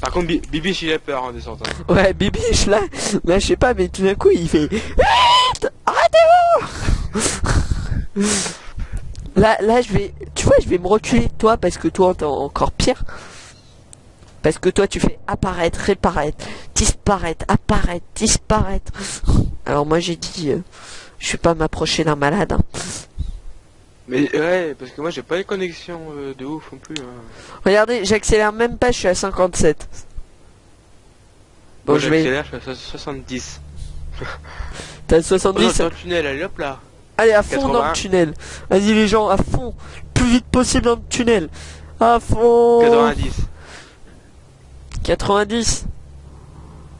Par contre, Bibiche, il a peur en descendant. ouais, Bibiche, là, je sais pas, mais tout d'un coup, il fait, arrêtez-vous. Là, je vais me reculer de toi parce que toi, t'es encore pire. Parce que toi, tu fais apparaître, réapparaître, disparaître, apparaître, disparaître. Alors moi, j'ai dit, je vais pas m'approcher d'un malade. Hein. Mais ouais, parce que moi, j'ai pas les connexions de ouf non plus. Hein. Regardez, j'accélère même pas, je suis à 57. Bon, Moi, je vais... j'accélère, je suis à 70. T'as Oh, 70. dans le tunnel, allez hop là. Allez, à fond dans 80. le tunnel. Vas-y les gens, à fond. Plus vite possible dans le tunnel. À fond. 90. 90.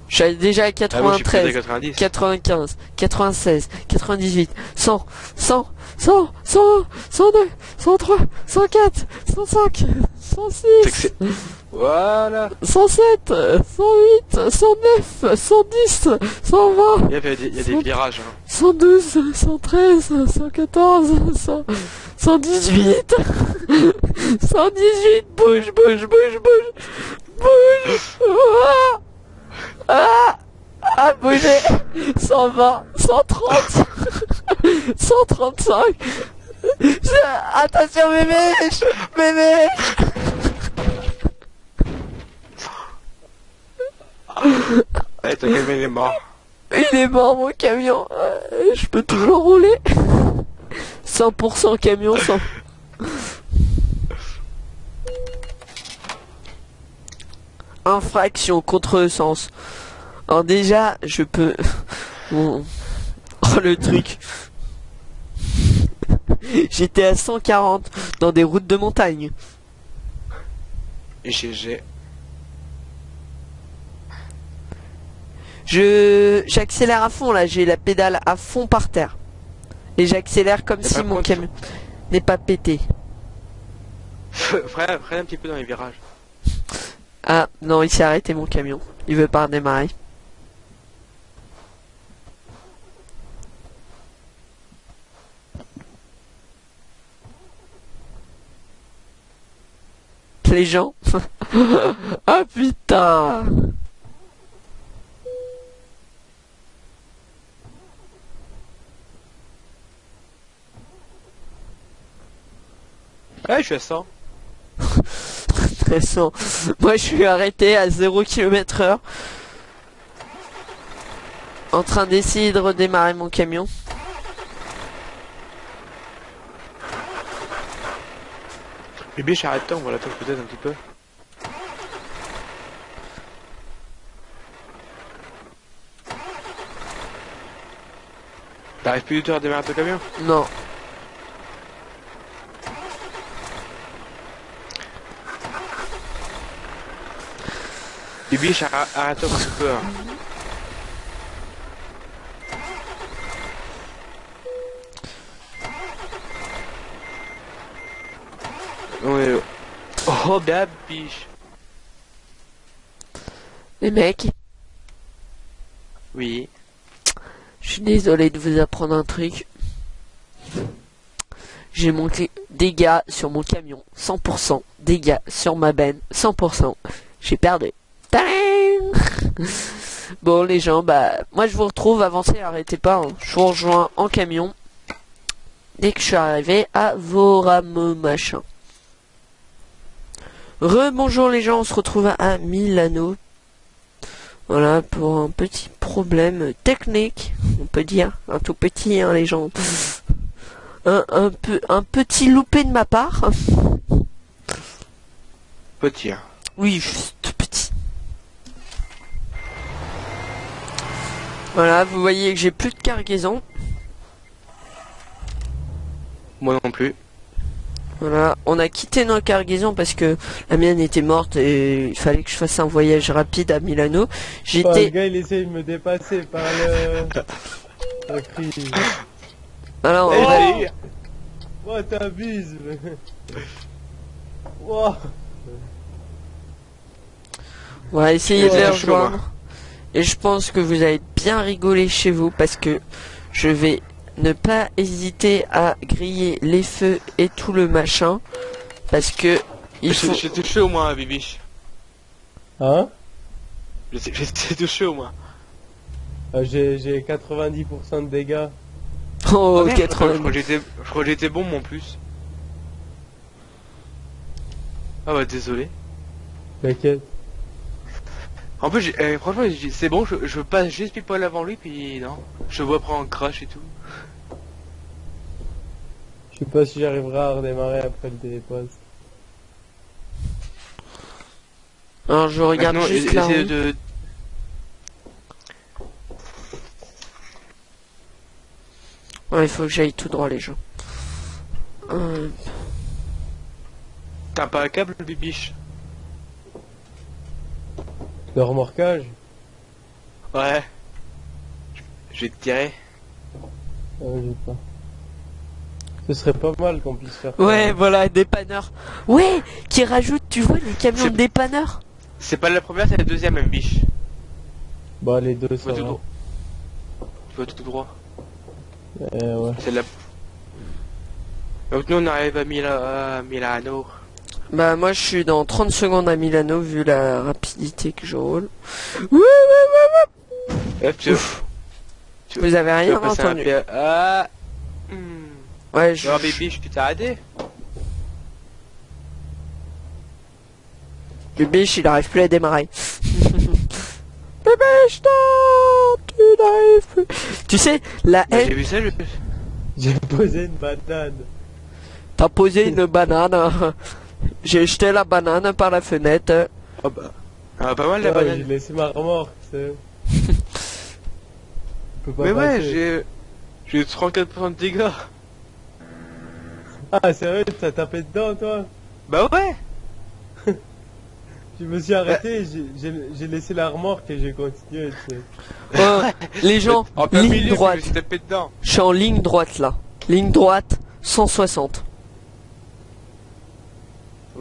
Je suis déjà à Ah, moi, je suis plus à 93. 90. 95, 96, 98, 100, 100, 100, 101, 102, 103, 104, 105, 106, Voilà. 107, 108, 109, 110, 120, Il y a des virages. Hein. 112, 113, 114, 118, 118, bouge, bougez, 120, 130, 135, attention bébé, Ouais, t'as calmé les morts. il est mort mon camion, je peux toujours rouler, 100% camion, 100. Infraction, contresens. Alors déjà, je peux... Bon. Oh le truc. J'étais à 140 dans des routes de montagne. GG. J'accélère à fond là, j'ai la pédale à fond par terre. Et j'accélère comme si par mon contre- camion n'est pas pété. Freine un petit peu dans les virages. Ah non, il s'est arrêté mon camion. Il veut pas redémarrer. Les gens. Ah putain. Ouais, je suis à 100. Stressant. Moi je suis arrêté à 0 km/h. en train d'essayer de redémarrer mon camion. Bibiche, arrête-toi, on va l'attendre peut-être un petit peu. T'arrives plus du tout à redémarrer ton camion? Non. Bibiche, arrête-toi un petit peu. Hein. On est... Oh, Bibiche. Les mecs, Oui. je suis désolé de vous apprendre un truc. J'ai mon dégâts sur mon camion, 100%. Dégâts sur ma benne, 100%. J'ai perdu. Tadam. Bon les gens, bah moi je vous retrouve, avancez, arrêtez pas. Hein. Je vous rejoins en camion dès que je suis arrivé à Voramo machin. Rebonjour les gens, on se retrouve à Milano. Voilà, pour un petit problème technique, on peut dire, un tout petit hein, les gens. Un petit loupé de ma part. Petit. Hein. Oui, juste petit. Voilà, vous voyez que j'ai plus de cargaison. Moi non plus. Voilà, on a quitté notre cargaison parce que la mienne était morte et il fallait que je fasse un voyage rapide à Milano. Oh, le J'étais... gars il essaye de me dépasser par le cri. Alors, Eh, on va- j'ai- Oh t'abuses. Wow. on va essayer de Ouais, les c'est chaud, moi. rejoindre. Et je pense que vous allez bien rigoler chez vous parce que je vais ne pas hésiter à griller les feux et tout le machin. Parce que il faut... J'ai touché au moins, Bibiche. Hein? J'ai touché au moins. J'ai 90% de dégâts. Oh, Ah, merde, je 80. crois que j'étais bon, moi, en plus. Ah bah, désolé. T'inquiète. En plus, franchement, c'est bon, je passe juste pile poil avant lui, puis non. Je vois après en crash et tout. Je sais pas si j'arriverai à redémarrer après le téléposte. Alors je regarde Maintenant, juste là. essaye de... Ouais, il faut que j'aille tout droit les gens. T'as pas un câble, Bibiche? Le remorquage? Ouais. Je vais te tirer. J'ai pas. Ce serait pas mal qu'on puisse faire. Ouais, voilà, dépanneur. Ouais, qui rajoute, tu vois, les camions C'est- de dépanneur. C'est pas la première, c'est la deuxième, même, Biche. Bah les deux Tu ça vas tout va. droit. Tu vas tout droit. Ouais. C'est la... Donc nous, on arrive à Milano. Bah moi je suis dans 30 secondes à Milano vu la rapidité que je roule. Ouais. Hop, tu Ouf. Vous avez tu rien vas passer un entendu. pied- Ah. Ouais, je... Alors, Bibiche, tu t'es arrêté? Le biche il arrive plus à démarrer. Le biche, non, tu n'arrives plus. Tu sais, la Bah, haine, j'ai vu ça, J'ai posé une banane. t'as posé une banane. J'ai jeté la banane par la fenêtre. Oh bah... Ah, pas mal la Ouais, banane. j'ai laissé ma remorque, c'est. Je peux pas Mais ouais, passer. j'ai 34% de dégâts. Ah sérieux, t'as tapé dedans toi? Bah ouais. Je me suis arrêté, j'ai laissé la remorque et j'ai continué. Tu sais. Oh, les gens, En plein ligne milieu, je droite. me suis tapé dedans. Je suis en ligne droite là. Ligne droite, 160.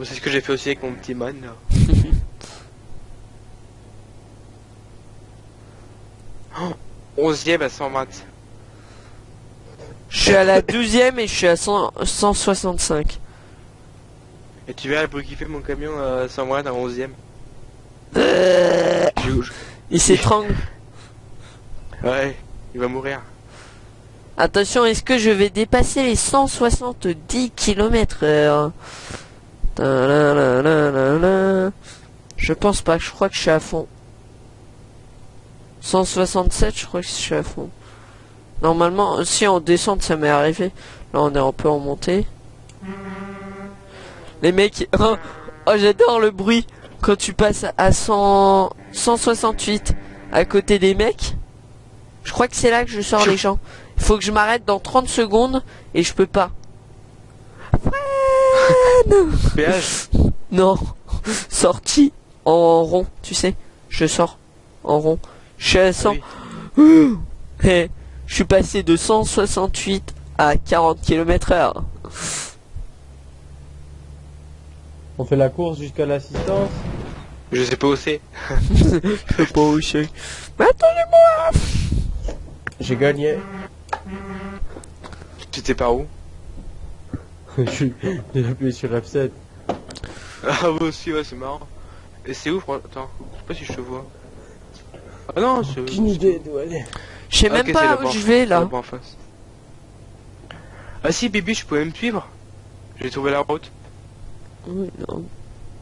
C'est ce que j'ai fait aussi avec mon petit man là. Oh, 11ème à 120. Je suis à la 12e et je suis à 165. Et tu verras pour kiffer mon camion à 120 à 11ème. Il s'étrangle. Ouais, il va mourir. Attention, est-ce que je vais dépasser les 170 km/h? Je pense pas, je crois que je suis à fond. 167, je crois que je suis à fond. Normalement, si en descente, ça m'est arrivé. Là, on est un peu en montée. Les mecs... Oh, j'adore le bruit. Quand tu passes à 168 à côté des mecs. Je crois que c'est là que je sors les gens. Il faut que je m'arrête dans 30 secondes et je peux pas. Péage. Non. Sortie en rond, tu sais. Je sors en rond. Je suis à 100. Oui. Et je suis passé de 168 à 40 km/h. On fait la course jusqu'à l'assistance. Je sais pas où c'est. Je sais pas où je suis. Mais attendez-moi. J'ai gagné. Tu sais par où? J'ai appuyé sur F7. Ah moi aussi, ouais, c'est marrant. Et c'est où? Attends, je sais pas si je te vois. Ah non, c'est... Aucune idée d'où aller. Je sais Ah, même ok, c'est pas là-bas. où je vais C'est là. là-bas en face. Ah si, Bibi, je pouvais me suivre. J'ai trouvé la route. Oui, non.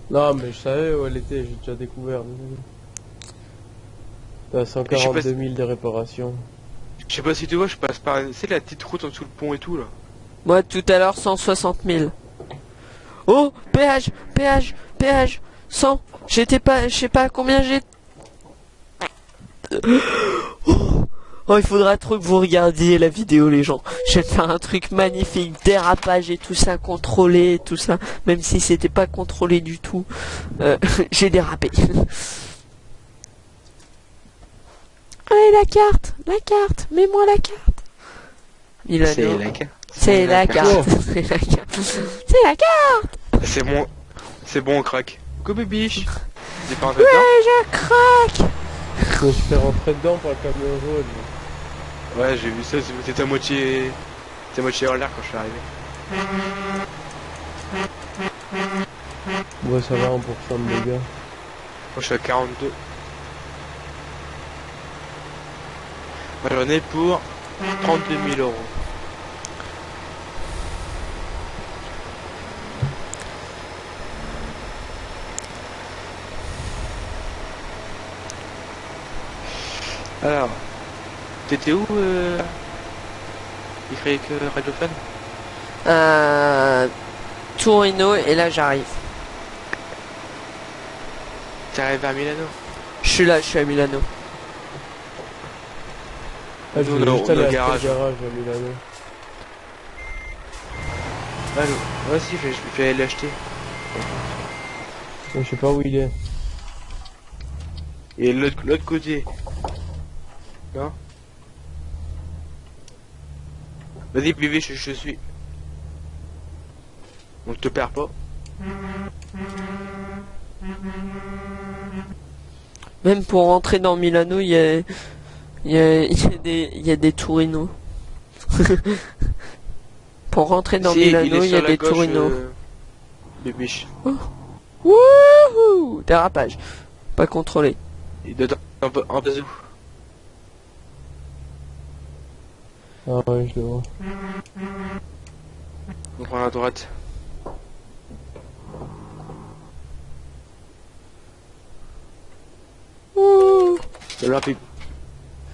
Non, mais je savais où elle était, j'ai déjà découvert. T'as 142 000 de réparation. Je sais pas si tu vois, je passe par... C'est la petite route en dessous le pont et tout, là. Moi tout à l'heure 160 000. Oh, péage, péage, péage. 100. J'étais pas, je sais pas combien j'ai. Oh, il faudra trop que vous regardiez la vidéo, les gens. Je vais faire un truc magnifique, dérapage et tout ça, contrôlé, tout ça. Même si c'était pas contrôlé du tout, j'ai dérapé. Allez, la carte, mets-moi la carte. Milano. C'est la carte. C'est la carte. C'est la carte. C'est la carte. C'est bon, on craque. Go Bibiche. T'es pas rentré Ouais, dedans? je craque. Je me suis fait rentrer dedans par le camion jaune. Ouais, j'ai vu ça, c'était à moitié... C'était à moitié en l'air quand je suis arrivé. Ouais, ça va, 1% de dégâts. Moi je suis à 42. Moi j'en ai pour 32 000 euros. Alors, t'étais où il crée que Radiophone? Torino et là j'arrive. T'es arrivé à Milano? Je suis là, je suis à Milano. Ah, je Nous, voulais on juste a aller au acheter garage. le garage à Milano. Allô? Ouais si, je vais aller l'acheter. Je sais pas où il est. Et l'autre côté. Non? Vas-y bébé, je suis. On te perd pas. Même pour rentrer dans Milano, il y a des Tourino. Pour rentrer dans Si, Milano, est il y a sur la des gauche, Tourino. Bibiche. Wouhou! Dérapage. Pas contrôlé. Il doit être un peu où? Ah ouais, je le vois. On prend à droite. Ouh. Là, puis...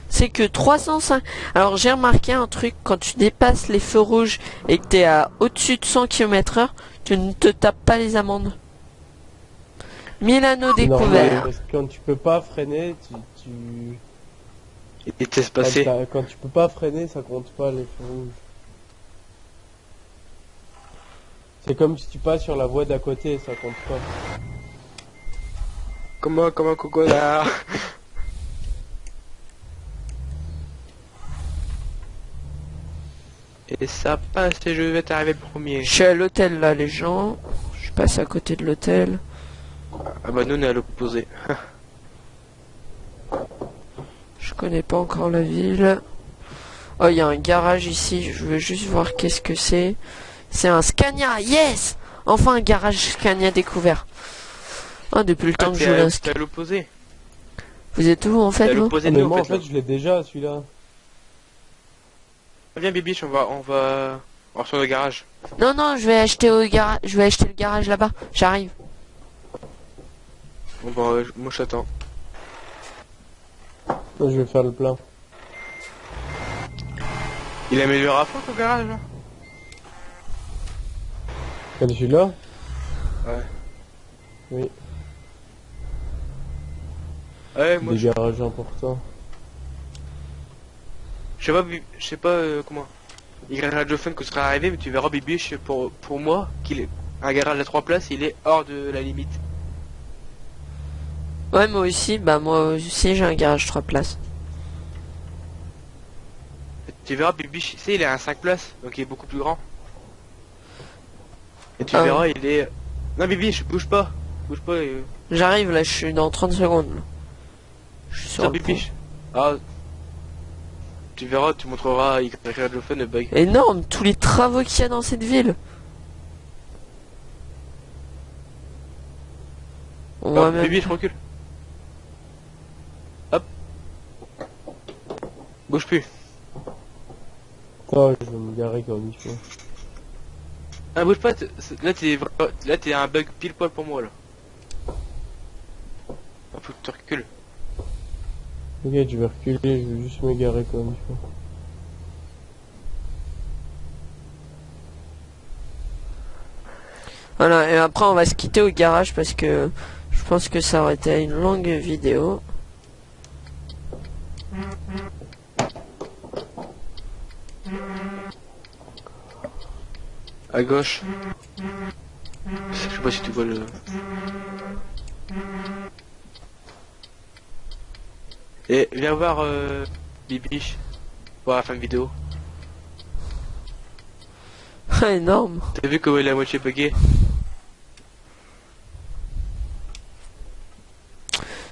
C'est que 305. Alors j'ai remarqué un truc, quand tu dépasses les feux rouges et que t'es à au-dessus de 100 km/h, tu ne te tapes pas les amendes. Milano C'est normal, découvert. parce que quand tu peux pas freiner, tu... Il était passé. Quand tu peux pas freiner, ça compte pas les feux rouges. C'est comme si tu passes sur la voie d'à côté, ça compte pas. Comme un coco là. Et ça passe et je vais t'arriver le premier. Je suis à l'hôtel là, les gens. Je passe à côté de l'hôtel. Ah bah nous on est à l'opposé. Je connais pas encore la ville. Oh, il y a un garage ici. Je veux juste voir qu'est-ce que c'est. C'est un Scania. Yes! Enfin un garage Scania découvert. Ah, depuis le temps que je voulais un t'es à l'opposé. Vous êtes où en T'es à fait, vous? l'opposé de Mais nous moi en en fait. fait je l'ai déjà celui-là. Viens Bibiche, on va sur le garage. Non, non, je vais acheter au garage. Je vais acheter le garage là-bas. J'arrive. Bon bah moi je t'attends. Moi, je vais faire le plein. Il améliore à fond ton garage là? Quel celui-là? Ouais. Oui, Ouais, moi des garages importants. je sais pas comment. Il y a un radiophone qui sera arrivé, mais tu verras Bibiche pour moi qu'il est un garage à 3 places, il est hors de la limite. Ouais, moi aussi, bah moi aussi j'ai un garage 3 places. Tu verras Bibiche, tu sais, il est à 5 places, donc il est beaucoup plus grand. Et tu Ah verras, il est. Non Bibiche, bouge pas. Bouge pas. J'arrive là, je suis dans 30 secondes. Là. Je suis sur Tiens le pont. Bibiche. Ah. Tu verras, tu montreras Y radiophone le bug. Énorme, tous les travaux qu'il y a dans cette ville. On va même... Bibiche, recule. Hop. Bouge plus. Oh, je vais me garer comme il faut. Ah bouge pas, là t'es un bug pile poil pour moi là. Ah, faut que tu recules. Ok, je vais reculer, je vais juste me garer comme il faut. Voilà, et après on va se quitter au garage parce que je pense que ça aurait été une longue vidéo. À gauche. Je sais pas si tu vois le... Et viens voir Bibiche pour la fin de vidéo. Énorme. T'as vu comment il est à moitié bugué?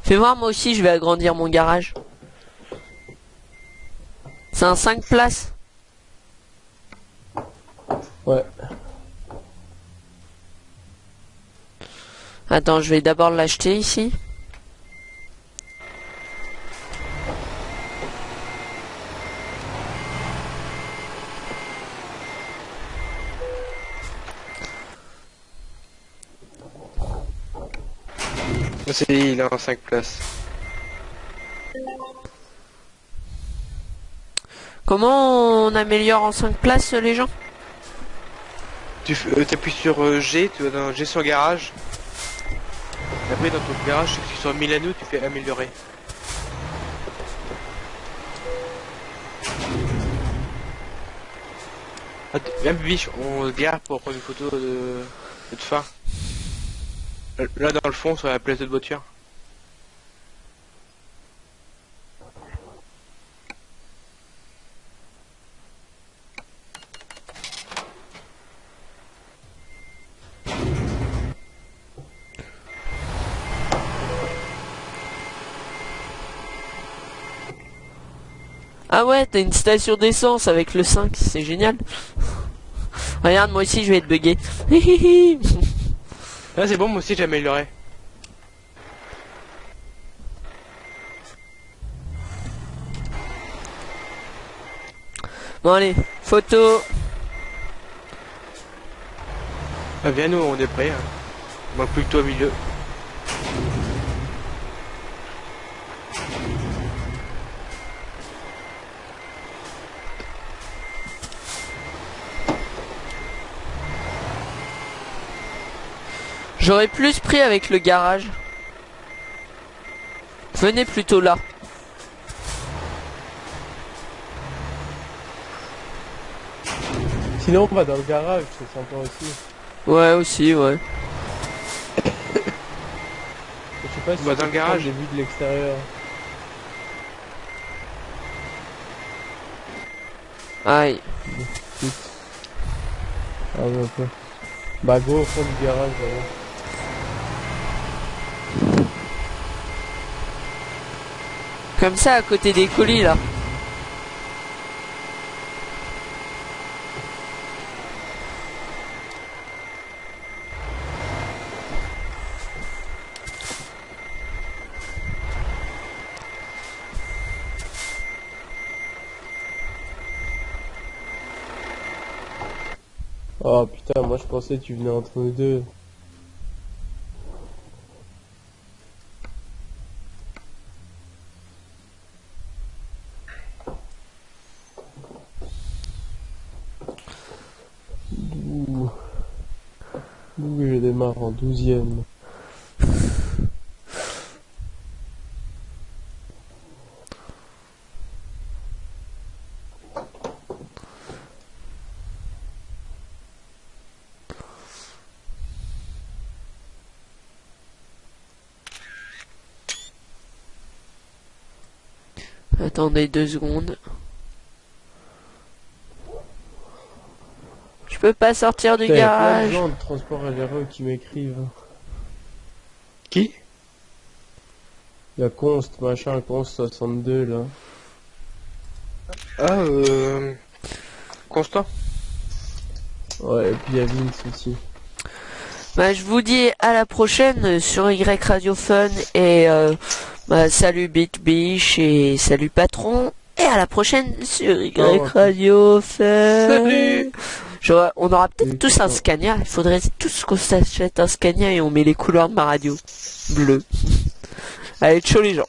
Fais voir, moi aussi je vais agrandir mon garage. C'est un 5 places. Ouais. Attends, je vais d'abord l'acheter ici. Il est en 5 places. Comment on améliore en 5 places les gens? Tu t'appuies sur G, tu vas dans gestion garage. Et après dans ton garage, si tu sur Milano, tu fais améliorer. Viens Bibiche, on se gare pour prendre une photo de fin. Là dans le fond, sur la place de voiture. Ah ouais, t'as une station d'essence avec le 5, c'est génial. Regarde, moi aussi je vais être bugué. Là c'est bon, moi aussi j'ai amélioré. Bon allez, photo. Ah, viens nous, on est prêts. Hein. Il manque plus que toi au milieu. J'aurais plus pris avec le garage. Venez plutôt là. Sinon, on va dans le garage, c'est sympa aussi. Ouais, aussi, ouais. Je sais pas si On va tu dans le peux prendre garage. des vues de l'extérieur. Aïe. Vite. Ah ouais, un peu. Bah go au fond du garage, voilà. Comme ça, à côté des colis, là. Oh putain, moi je pensais que tu venais entre nous deux. Oui, je démarre en 12e. Attendez 2 secondes. Je peux pas sortir du Putain, y a plein de garage. gens de transport LRE qui m'écrivent. Qui? Il y a Const, machin, Const 62 là. Ah, Constant. Ouais, et puis il y a Vince aussi. Bah, je vous dis à la prochaine sur Y Radio Fun et salut Beat Biche et salut patron et à la prochaine sur Y Oh, Radio Fun. Salut. On aura peut-être Et tous un putain. Scania. Il faudrait tous qu'on s'achète un Scania et on met les couleurs de ma radio bleu. Allez, ciao les gens.